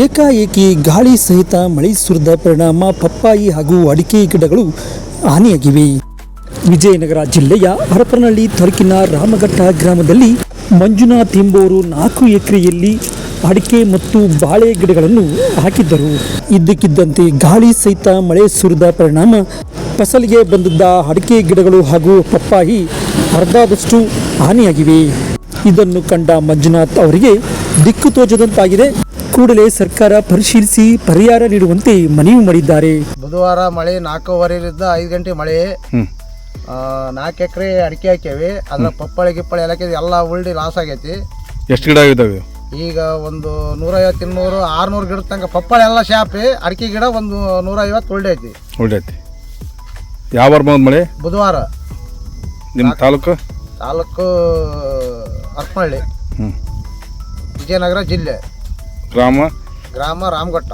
ಏಕಾಏಕಿ ಗಾಳಿ ಸಹಿತ ಮಳೆ ಸುರಿದ ಪರಿಣಾಮ ಪಪ್ಪಾಯಿ ಹಾಗೂ ಅಡಿಕೆ ಗಿಡಗಳು ಹಾನಿಯಾಗಿವೆ. ವಿಜಯನಗರ ಜಿಲ್ಲೆಯ ಹರಪನಹಳ್ಳಿ ತಾಲೂಕಿನ ರಾಮಘಟ್ಟ ಗ್ರಾಮದಲ್ಲಿ ಮಂಜುನಾಥ್ ಎಂಬುವರು 4 ಎಕರೆಯಲ್ಲಿ ಅಡಿಕೆ ಮತ್ತು ಬಾಳೆ ಗಿಡಗಳನ್ನು ಹಾಕಿದ್ದರು. ಇದ್ದಕ್ಕಿದ್ದಂತೆ ಗಾಳಿ ಸಹಿತ ಮಳೆ ಸುರಿದ ಪರಿಣಾಮ ಫಸಲಿಗೆ ಬಂದಿದ್ದ ಅಡಿಕೆ ಗಿಡಗಳು ಹಾಗೂ ಪಪ್ಪಾಯಿ ಅರ್ಧದಷ್ಟು ಹಾನಿಯಾಗಿವೆ. ಇದನ್ನು ಕಂಡ ಮಂಜುನಾಥ್ ಅವರಿಗೆ ದಿಕ್ಕು ತೋಚದಂತಾಗಿದೆ. ಕೂಡಲೇ ಸರ್ಕಾರ ಪರಿಶೀಲಿಸಿ ಪರಿಹಾರ ನೀಡುವಂತೆ ಮನವಿ ಮಾಡಿದ್ದಾರೆ. ಬುಧವಾರ ಮಳೆ 4:15ರಿಂದ 5 ಗಂಟೆ ಮಳೆ. 4 ಎಕರೆ ಅಡಿಕೆ ಹಾಕ್ಯಾವೆ. ಅದ್ರ ಪಪ್ಪಾಳಿ ಗಿಪ್ಪಳಿ ಎಲ್ಲ ಉಳ್ಳಿ ಲಾಸ್ ಆಗೈತಿ. ಎಷ್ಟು ಗಿಡ ಆಗಿದ್ದಾವೆ? ಈಗ ಒಂದು 150, 200, 600 ಗಿಡ ತನಕ ಪಪ್ಪಾಳಿ ಎಲ್ಲ ಶಾಪಿ. ಅಡಿಕೆ ಗಿಡ ಒಂದು 150 ಉಳ್ದೈತಿ. ಯಾವ ವಾರ ಬಂದ ಮಳೆ? ಬುಧವಾರ. ನಿಮ್ಮ ತಾಲೂಕು ಹರಪನಹಳ್ಳಿ, ವಿಜಯನಗರ ಜಿಲ್ಲೆ. ಗ್ರಾಮ ರಾಮಘಟ್ಟ.